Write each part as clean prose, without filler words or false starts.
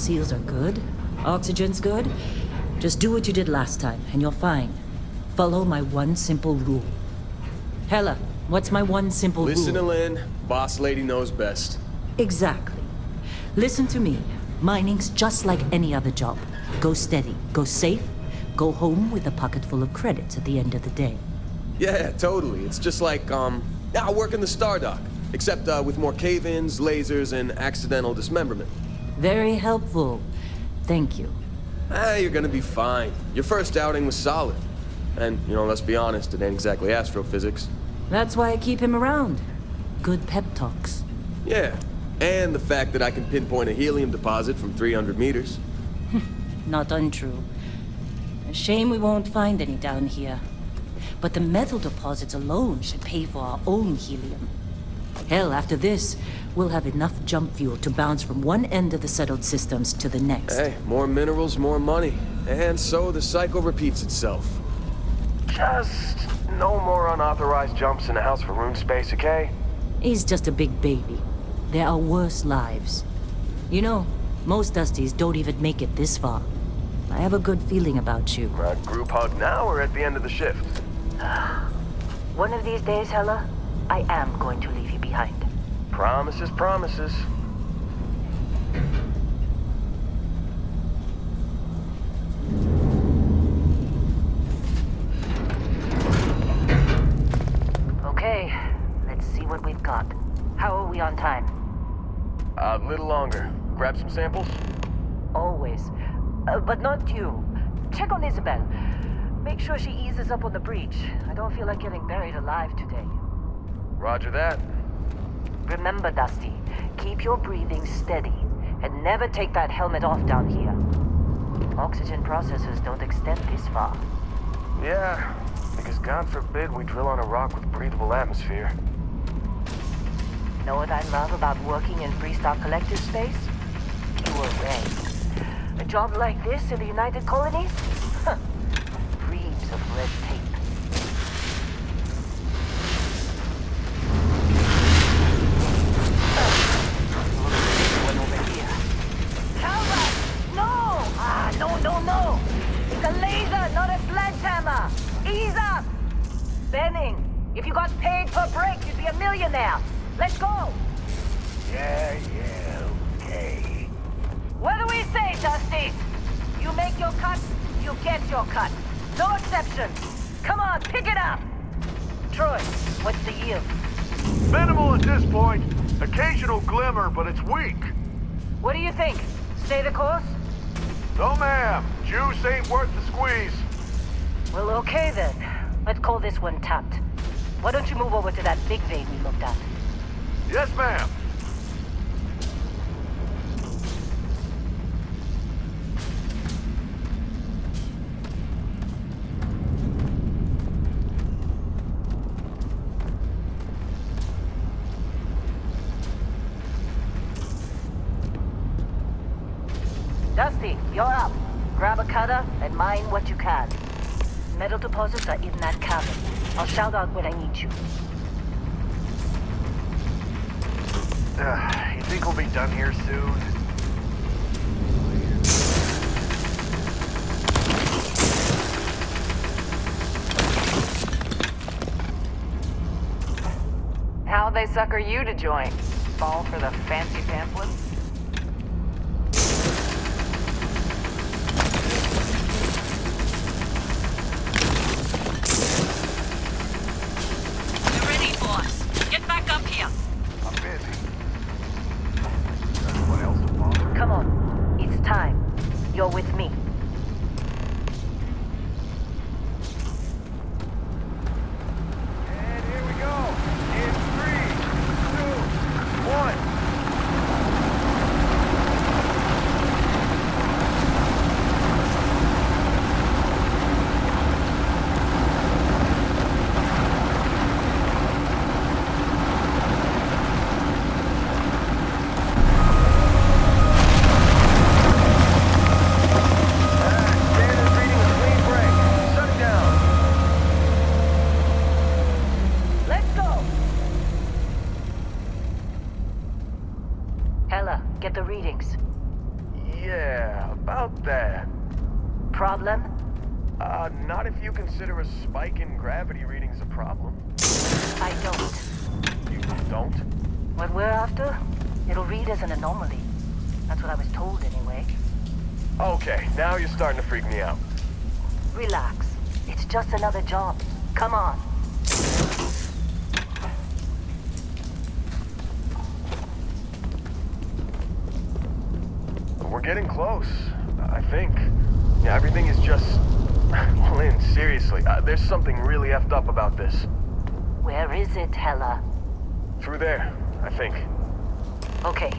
seals are good, oxygen's good, just do what you did last time, and you're fine. Follow my one simple rule. Hela, what's my one simple rule? Listen to Lynn. Boss lady knows best. Exactly. Listen to me. Mining's just like any other job. Go steady, go safe, go home with a pocket full of credits at the end of the day. Yeah, totally. It's just like, I work in the Star Dock. Except, with more cave-ins, lasers, and accidental dismemberment. Very helpful. Thank you. You're gonna be fine. Your first outing was solid. And, let's be honest, it ain't exactly astrophysics. That's why I keep him around. Good pep talks. Yeah, and the fact that I can pinpoint a helium deposit from 300 meters. Not untrue. A shame we won't find any down here. But the metal deposits alone should pay for our own helium. Hell, after this, we'll have enough jump fuel to bounce from one end of the settled systems to the next. Hey, more minerals, more money. And so the cycle repeats itself. Just no more unauthorized jumps in the house for rune space, okay? He's just a big baby. There are worse lives. Most Dusties don't even make it this far. I have a good feeling about you. Group hug now or at the end of the shift? One of these days, Hela, I am going to leave you behind. Promises, promises. Okay, let's see what we've got. How are we on time? A little longer. Grab some samples? Always. But not you. Check on Isabel. Make sure she eases up on the breach. I don't feel like getting buried alive today. Roger that. Remember, Dusty, keep your breathing steady, and never take that helmet off down here. Oxygen processors don't extend this far. Yeah, because God forbid we drill on a rock with breathable atmosphere. Know what I love about working in Freestar Collective space? You were raised. A job like this in the United Colonies? Reams of red tape. No! It's a laser, not a sledgehammer! Ease up! Benning, if you got paid per break, you'd be a millionaire. Let's go! Yeah, okay. What do we say, Dusty? You make your cut, you get your cut. No exceptions. Come on, pick it up! Troy, what's the yield? Minimal at this point. Occasional glimmer, but it's weak. What do you think? Stay the course? No, ma'am. Juice ain't worth the squeeze. Well, okay then. Let's call this one tapped. Why don't you move over to that big vein we looked at? Yes, ma'am. Dusty, you're up. Grab a cutter and mine what you can. Metal deposits are in that cabin. I'll shout out when I need you. You think we'll be done here soon? How'd they sucker you to join? Fall for the fancy pamphlets? You're with me. And here we go. In 3, 2, 1. About that. Problem? Not if you consider a spike in gravity readings a problem. I don't. You don't? What we're after? It'll read as an anomaly. That's what I was told anyway. Okay, now you're starting to freak me out. Relax. It's just another job. Come on. We're getting close, I think. Yeah, everything is just... Lynn, seriously, there's something really effed up about this. Where is it, Hella? Through there, I think. Okay,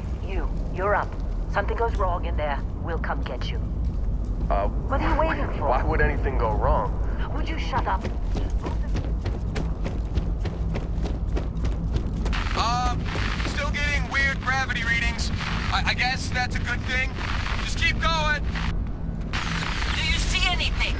you're up. Something goes wrong in there, we'll come get you. What are you waiting for? Why would anything go wrong? Would you shut up? Still getting weird gravity readings. I guess that's a good thing. Just keep going. Do you see anything?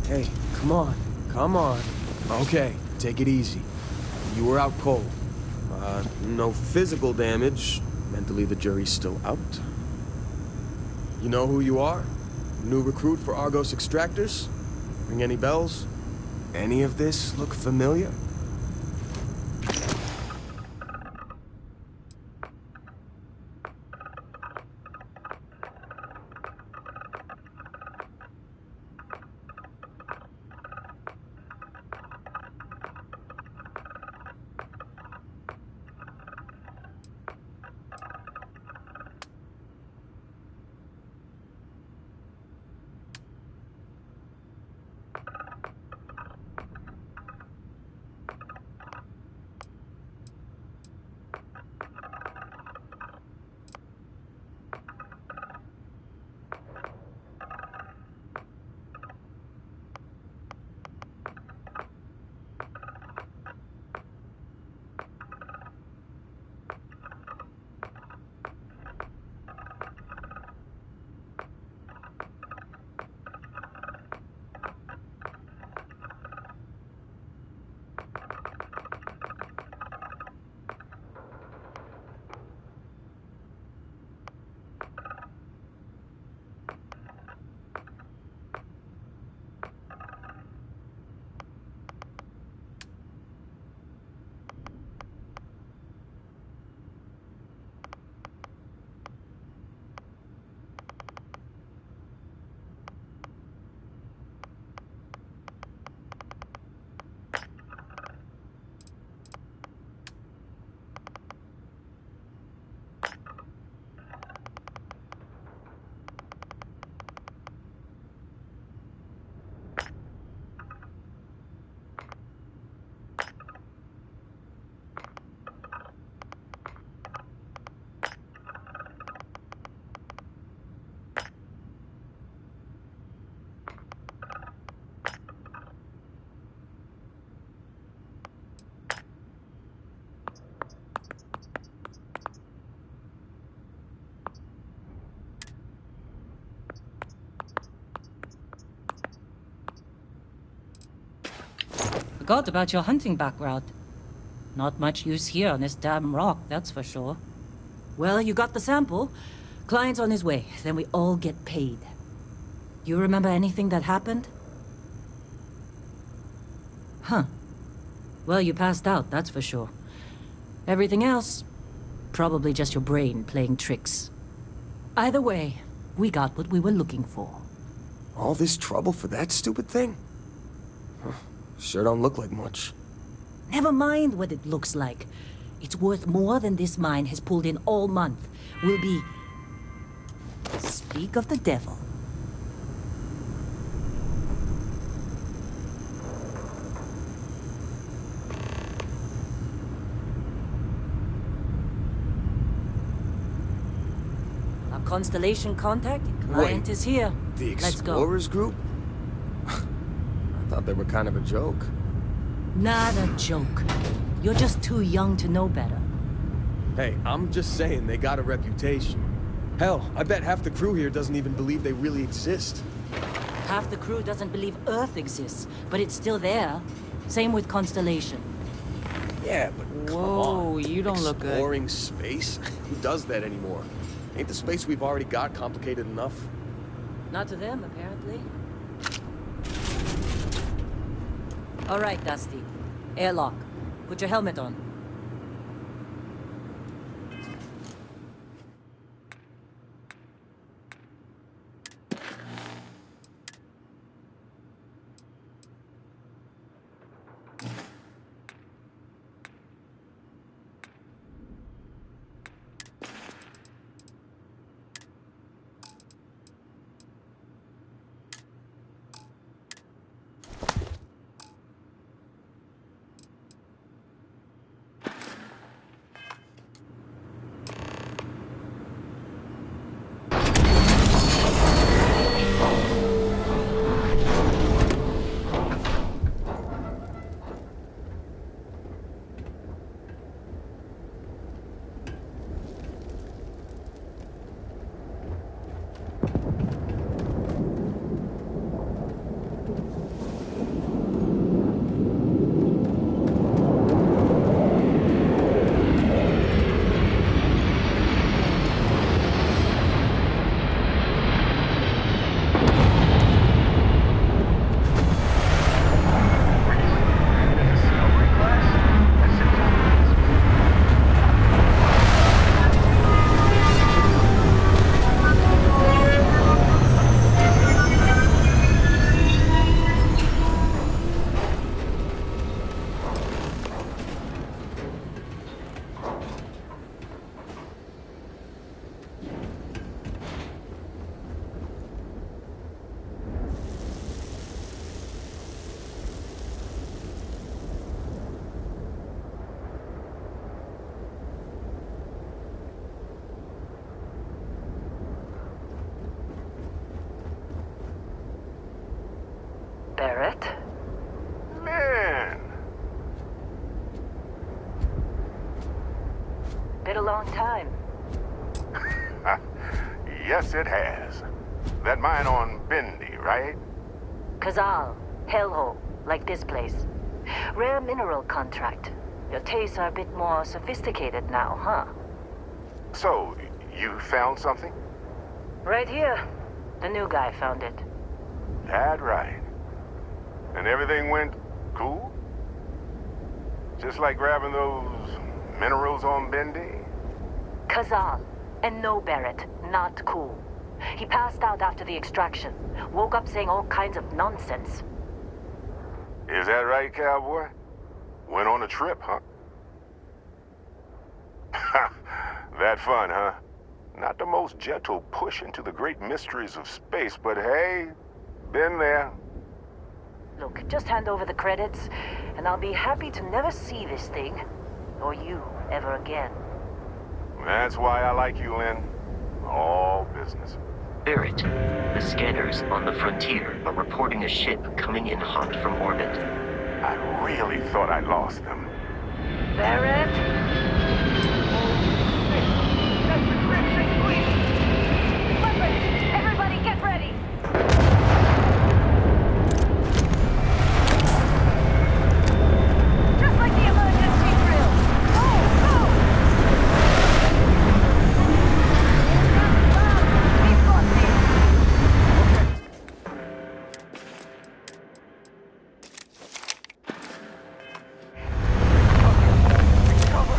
Hey, come on. Okay, take it easy. You were out cold. No physical damage. Mentally, the jury's still out. You know who you are? New recruit for Argos Extractors? Ring any bells? Any of this look familiar? Forgot about your hunting background. Not much use here on this damn rock, that's for sure. Well, you got the sample. Client's on his way, then we all get paid. You remember anything that happened? Huh. Well, you passed out, that's for sure. Everything else? Probably just your brain playing tricks. Either way, we got what we were looking for. All this trouble for that stupid thing? Huh. Sure don't look like much. Never mind what it looks like. It's worth more than this mine has pulled in all month. We'll be... speak of the devil. Our Constellation contact client Wait, is here. The Let's go. Explorers group? I thought they were kind of a joke. Not a joke. You're just too young to know better. Hey, I'm just saying they got a reputation. Hell, I bet half the crew here doesn't even believe they really exist. Half the crew doesn't believe Earth exists, but it's still there. Same with Constellation. Yeah, but come Whoa, on. you don't look good. Exploring space? Who does that anymore? Ain't the space we've already got complicated enough? Not to them, apparently. All right, Dusty. Airlock. Put your helmet on. Barrett? Man, Been a long time. yes it has. That mine on Bendy, right? Kazal, hellhole, like this place. Rare mineral contract. Your tastes are a bit more sophisticated now, huh? So, you found something? Right here. The new guy found it. That right. And everything went cool? Just like grabbing those minerals on Bendy? Kazal. And no Barrett. Not cool. He passed out after the extraction. Woke up saying all kinds of nonsense. Is that right, cowboy? Went on a trip, huh? That fun, huh? Not the most gentle push into the great mysteries of space, but hey, been there. Look, just hand over the credits, and I'll be happy to never see this thing, or you, ever again. That's why I like you, Lynn. All business. Barrett, the scanners on the frontier are reporting a ship coming in hot from orbit. I really thought I lost them. Barrett? That's the crimson fleet! Weapons! Everybody get ready! Just like the emergency drill! Go! Go! We've got this! Cover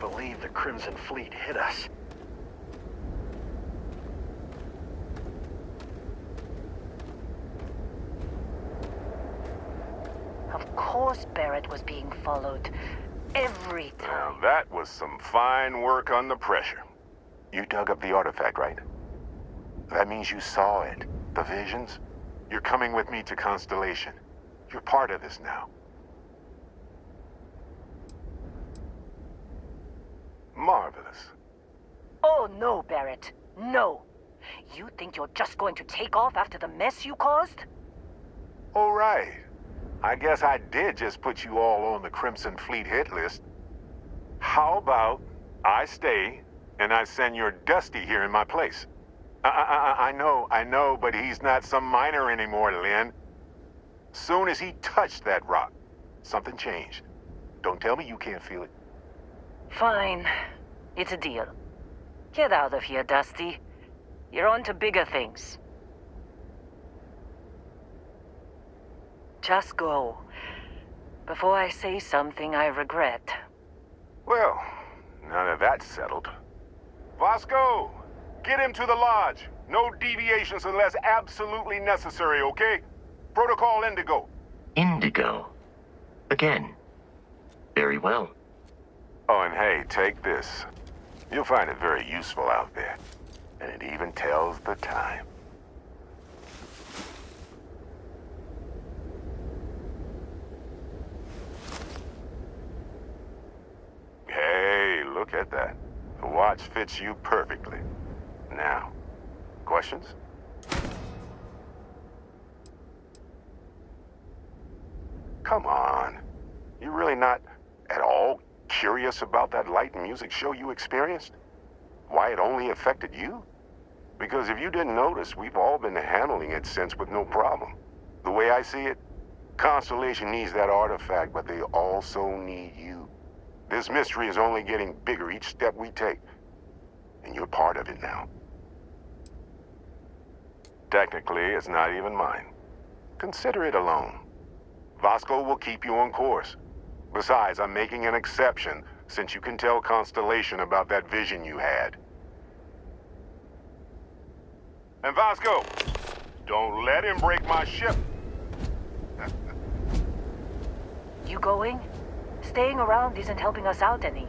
believe the Crimson Fleet hit us. Of course Barrett was being followed. Every time. Now that was some fine work under pressure. You dug up the artifact, right? That means you saw it. The visions? You're coming with me to Constellation. You're part of this now. Marvelous. Oh no, Barrett. No. You think you're just going to take off after the mess you caused? All right. I guess I did just put you all on the Crimson Fleet hit list. How about I stay and I send your Dusty here in my place? I know, but he's not some miner anymore, Lynn. Soon as he touched that rock, something changed. Don't tell me you can't feel it. Fine. It's a deal. Get out of here, Dusty. You're on to bigger things. Just go. Before I say something I regret. Well, now that that's settled. Vasco, get him to the lodge. No deviations unless absolutely necessary, okay? Protocol Indigo. Indigo. Again. Very well. Oh, and hey, take this. You'll find it very useful out there. And it even tells the time. Hey, look at that. The watch fits you perfectly. Now, questions? Come on. You really not at all curious about that light and music show you experienced? Why it only affected you? Because if you didn't notice, we've all been handling it since with no problem. The way I see it, Constellation needs that artifact, but they also need you. This mystery is only getting bigger each step we take. And you're part of it now. Technically, it's not even mine. Consider it alone. Vasco will keep you on course. Besides, I'm making an exception since you can tell Constellation about that vision you had. And Vasco, don't let him break my ship. You going? Staying around isn't helping us out any.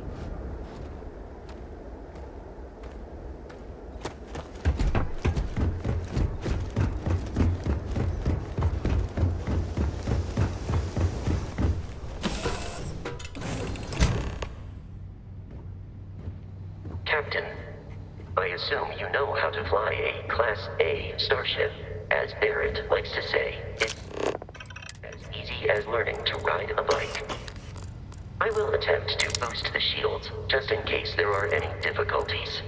Captain, I assume you know how to fly a Class A starship. As Barrett likes to say, it's as easy as learning to ride a bike. I will attempt to boost the shields, just in case there are any difficulties.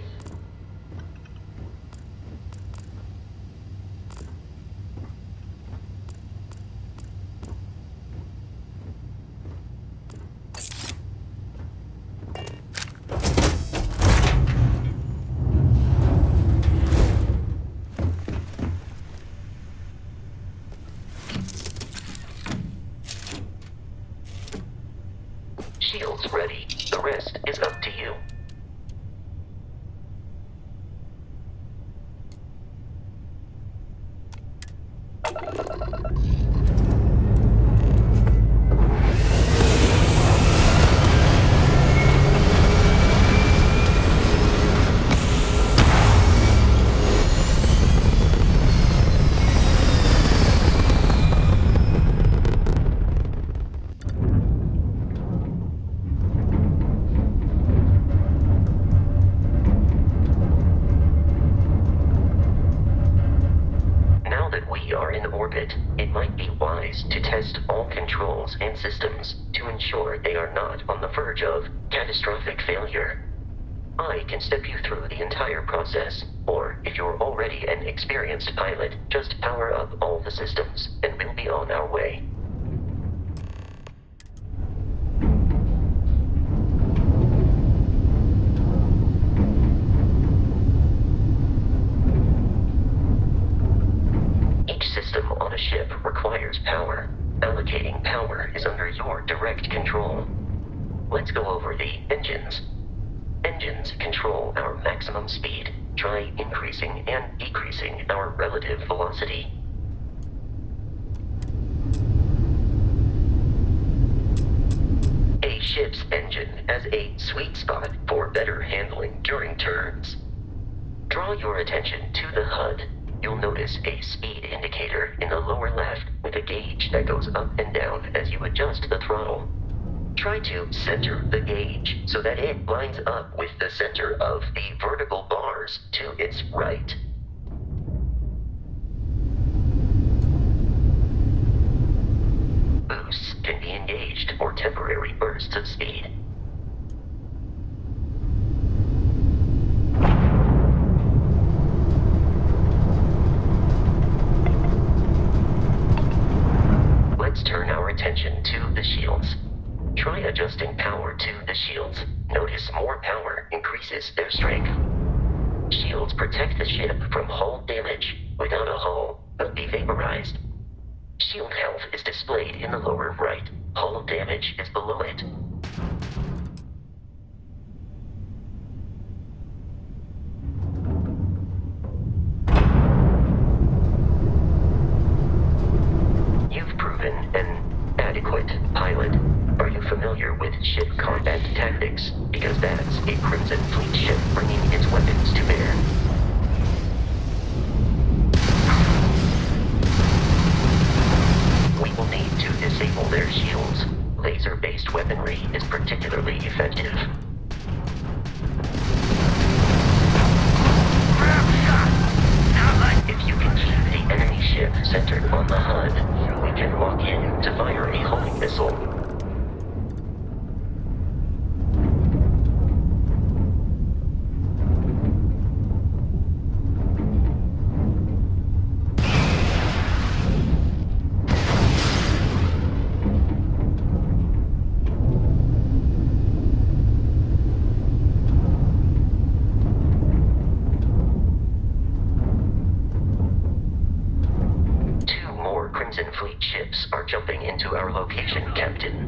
Shields ready. The rest is up to you. It might be wise to test all controls and systems to ensure they are not on the verge of catastrophic failure. I can step you through the entire process, or if you're already an experienced pilot, just power up all the systems, and we'll be on our way. System on a ship requires power. Allocating power is under your direct control. Let's go over the engines. engines control our maximum speed, try increasing and decreasing our relative velocity. A ship's engine has a sweet spot for better handling during turns. Draw your attention to the HUD. You'll notice a speed indicator in the lower left with a gauge that goes up and down as you adjust the throttle. Try to center the gauge so that it lines up with the center of the vertical bars to its right. Boosts can be engaged for temporary bursts of speed. Let's turn our attention to the shields. Try adjusting power to the shields. Notice more power increases their strength. Shields protect the ship from hull damage. Without a hull, will be vaporized. Shield health is displayed in the lower right. Hull damage is below it. You've proven an adequate pilot. Are you familiar with ship combat tactics? Because that's a Crimson Fleet ship bringing its weapons to bear. We will need to disable their shields. Laser-based weaponry is particularly effective. If you can keep the enemy ship centered on the HUD, we can lock in to fire a homing missile. Crimson Fleet ships are jumping into our location, Captain.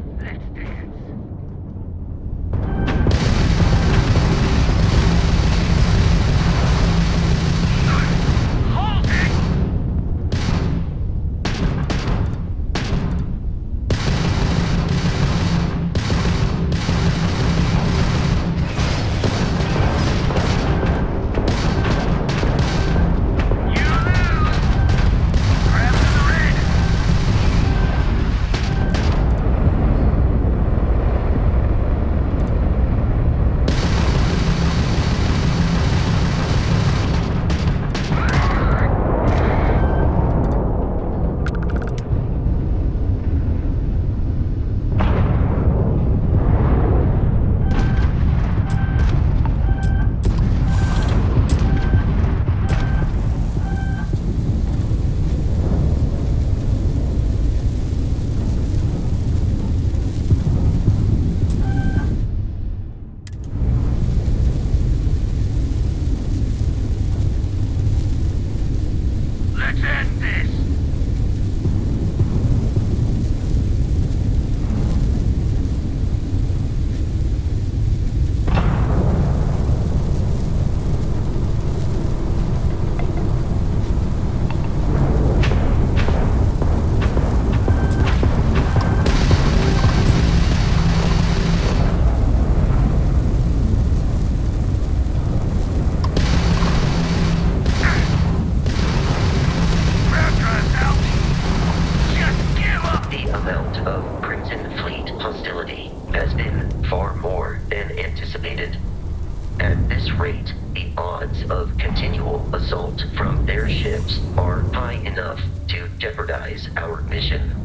Our mission.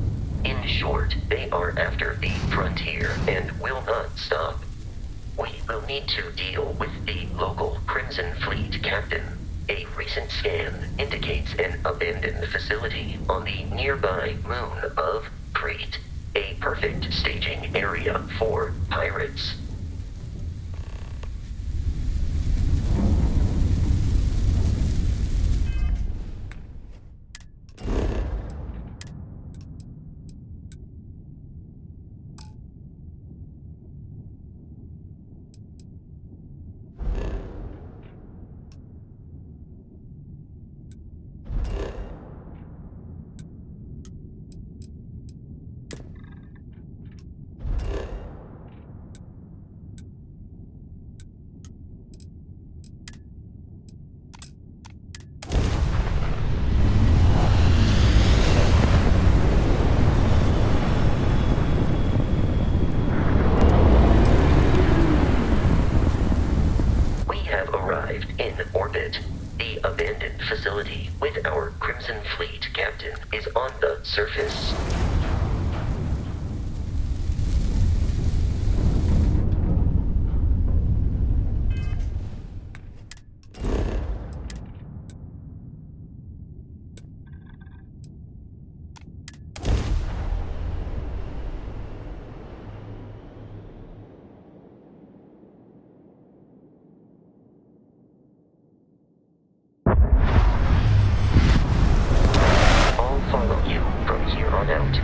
In short, they are after the frontier and will not stop. We will need to deal with the local Crimson Fleet captain. A recent scan indicates an abandoned facility on the nearby moon of Crete, a perfect staging area for pirates. Crimson Fleet, Captain, is on the surface.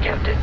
Captain.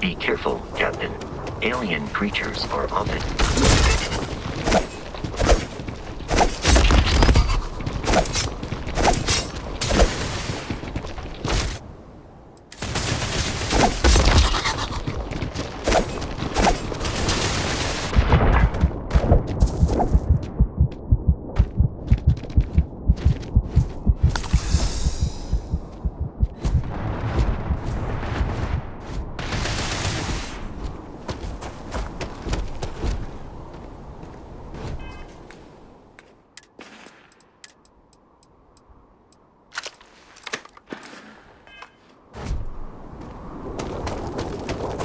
Be careful, Captain. Alien creatures are often...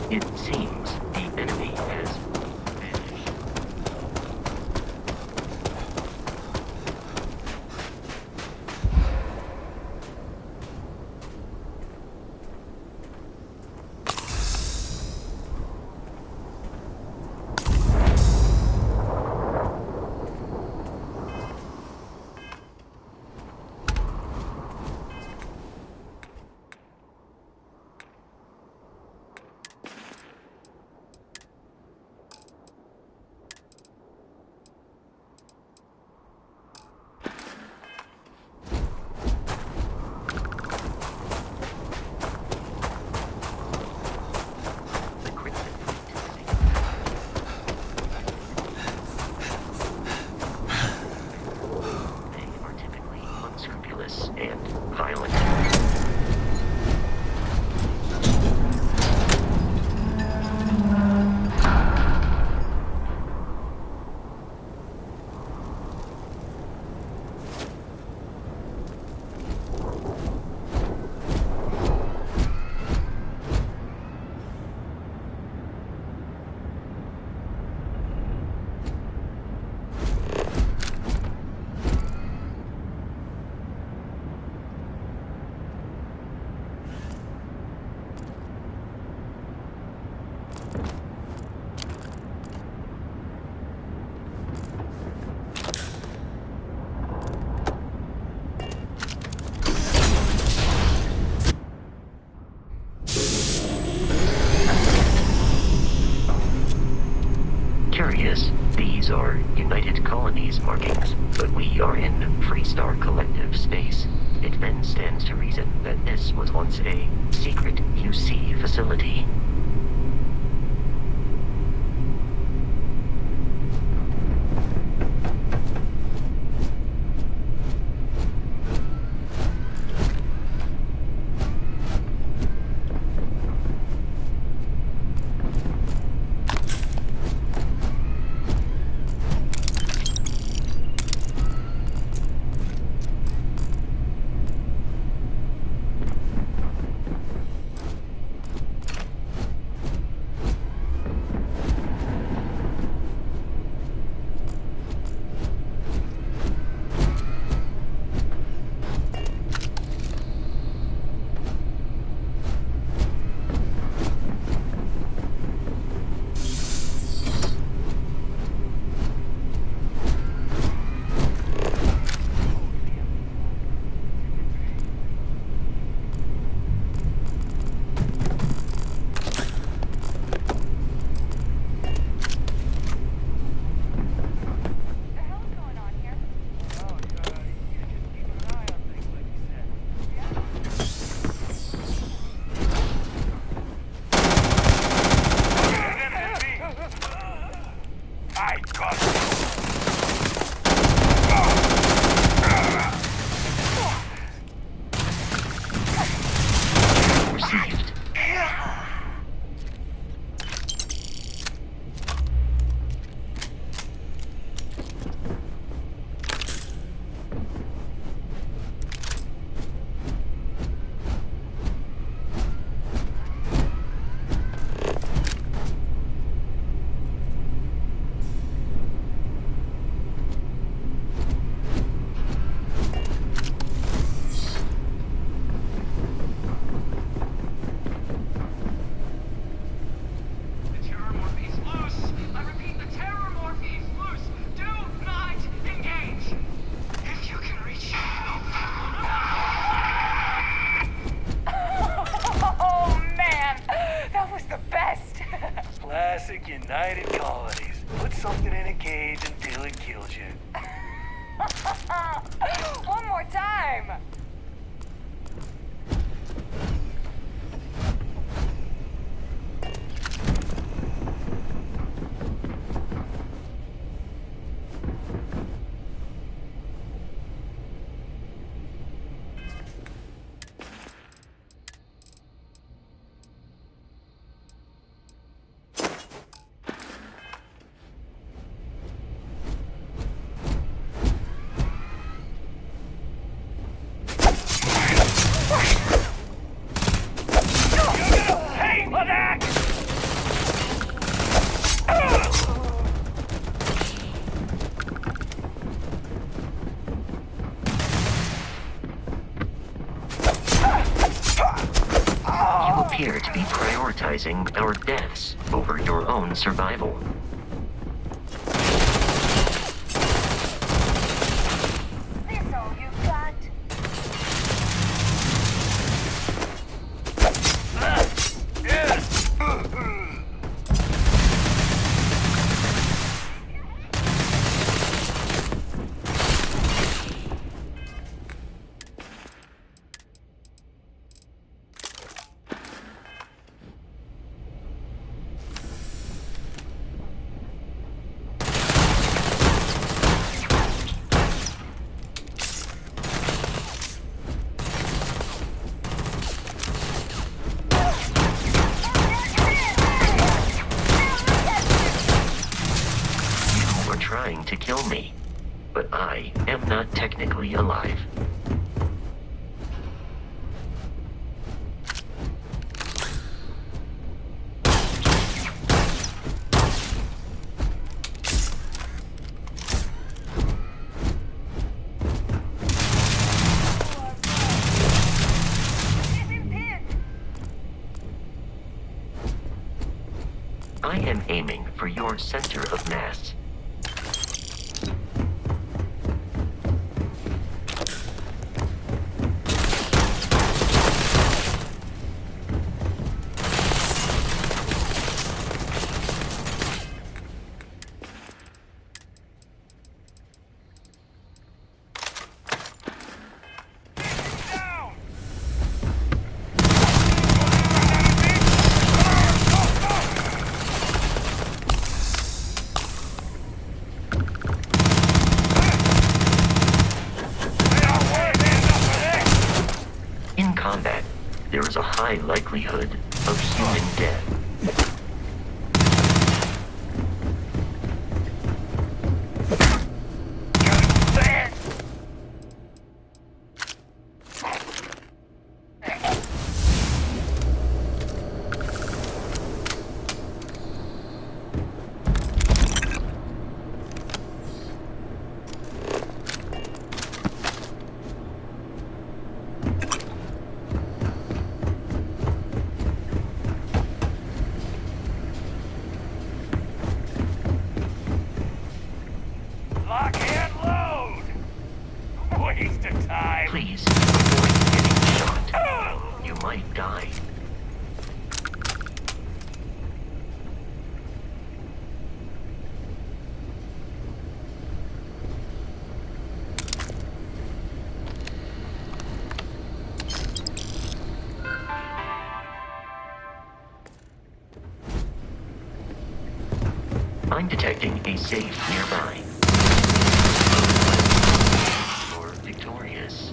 It seems the enemy has vanished. And violent. Curious, these are United Colonies markings, but we are in Freestar Collective space. It then stands to reason that this was once a secret UC facility. United Colonies. Put something in a cage until it kills you. One more time! Appear to be prioritizing our deaths over your own survival. This all you got? Trying to kill me, but I am not technically alive. I am aiming for your center of mass. There is a high likelihood of human death. Please, avoid getting shot. You might die. I'm detecting a safe nearby. You're victorious.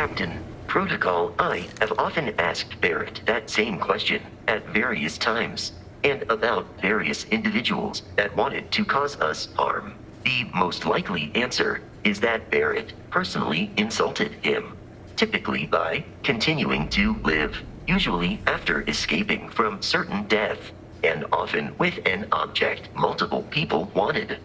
Captain. Protocol I have often asked Barrett that same question at various times, and about various individuals that wanted to cause us harm. The most likely answer is that Barrett personally insulted him, typically by continuing to live, usually after escaping from certain death, and often with an object multiple people wanted.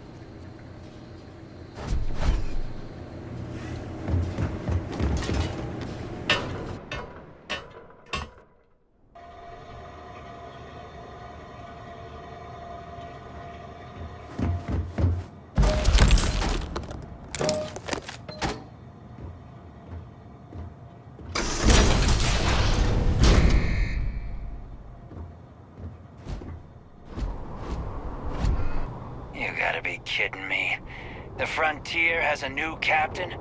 You gotta be kidding me. The Frontier has a new captain?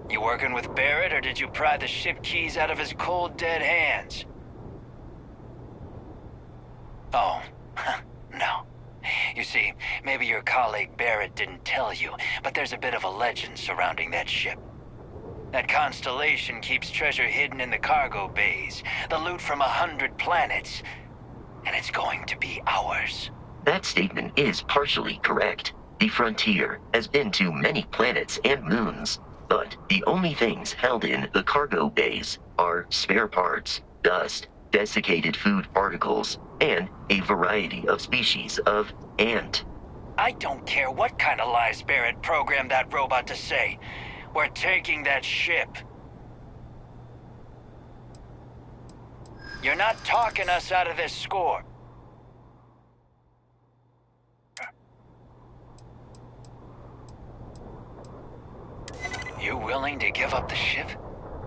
You working with Barrett, or did you pry the ship keys out of his cold, dead hands? Oh, no. You see, maybe your colleague Barrett didn't tell you, but there's a bit of a legend surrounding that ship. That constellation keeps treasure hidden in the cargo bays, the loot from 100 planets, and it's going to be ours. That statement is partially correct. The Frontier has been to many planets and moons, but the only things held in the cargo bays are spare parts, dust, desiccated food particles, and a variety of species of ant. I don't care what kind of lies Barrett programmed that robot to say. We're taking that ship. You're not talking us out of this score. You willing to give up the ship?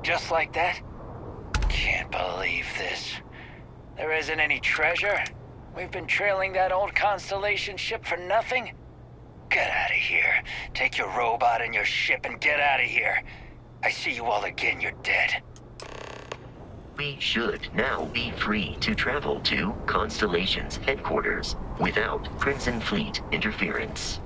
Just like that? Can't believe this. There isn't any treasure? We've been trailing that old Constellation ship for nothing? Get out of here. Take your robot and your ship and get out of here. I see you all again, you're dead. We should now be free to travel to Constellation's headquarters without Crimson Fleet interference.